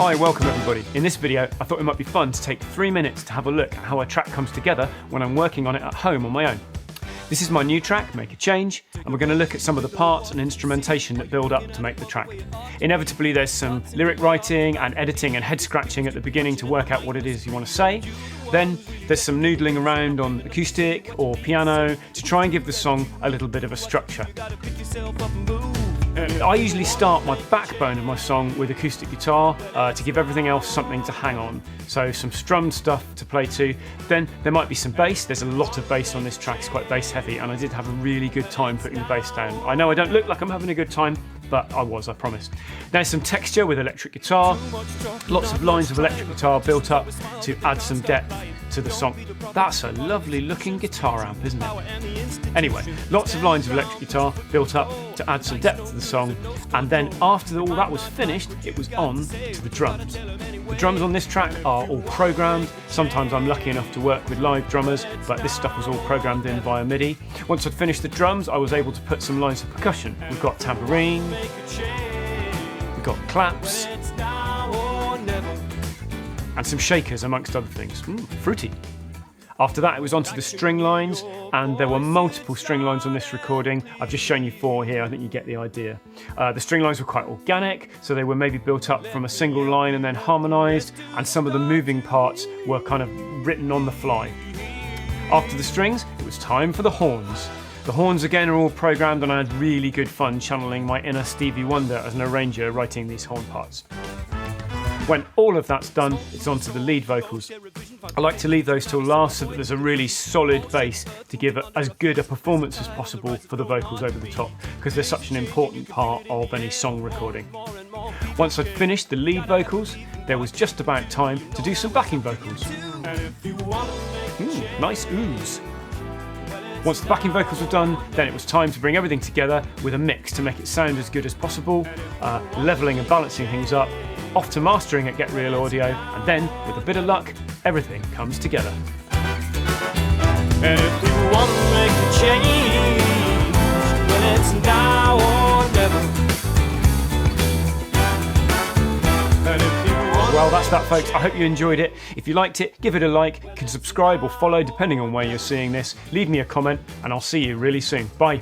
Hi, welcome everybody. In this video, I thought it might be fun to take 3 minutes to have a look at how a track comes together when I'm working on it at home on my own. This is my new track, Make a Change, and we're going to look at some of the parts and instrumentation that build up to make the track. Inevitably, there's some lyric writing and editing and head scratching at the beginning to work out what it is you want to say. Then there's some noodling around on acoustic or piano to try and give the song a little bit of a structure. I usually start my backbone of my song with acoustic guitar to give everything else something to hang on. So some strummed stuff to play to. Then there might be some bass. There's a lot of bass on this track, it's quite bass heavy, and I did have a really good time putting the bass down. I know I don't look like I'm having a good time, but I promised. There's some texture with electric guitar, lots of lines of electric guitar built up to add some depth to the song. That's a lovely looking guitar amp, isn't it? Anyway, lots of lines of electric guitar built up to add some depth to the song, and then after all that was finished, it was on to the drums. The drums on this track are all programmed. Sometimes I'm lucky enough to work with live drummers, but this stuff was all programmed in via MIDI. Once I'd finished the drums, I was able to put some lines of percussion. We've got tambourine, we've got claps, and some shakers amongst other things. Fruity. After that, it was onto the string lines, and there were multiple string lines on this recording. I've just shown you 4 here, I think you get the idea. The string lines were quite organic, so they were maybe built up from a single line and then harmonised, and some of the moving parts were kind of written on the fly. After the strings, it was time for the horns. The horns again are all programmed, and I had really good fun channeling my inner Stevie Wonder as an arranger writing these horn parts. When all of that's done, it's on to the lead vocals. I like to leave those till last so that there's a really solid bass to give as good a performance as possible for the vocals over the top, because they're such an important part of any song recording. Once I'd finished the lead vocals, there was just about time to do some backing vocals. Nice ooze. Once the backing vocals were done, then it was time to bring everything together with a mix to make it sound as good as possible, levelling and balancing things up, off to mastering at Get Real Audio, and then, with a bit of luck, everything comes together. And if you want to make a change, well, it's now or never. And if you want Well, that's that, folks. I hope you enjoyed it. If you liked it, give it a like. You can subscribe or follow depending on where you're seeing this. Leave me a comment, and I'll see you really soon. Bye.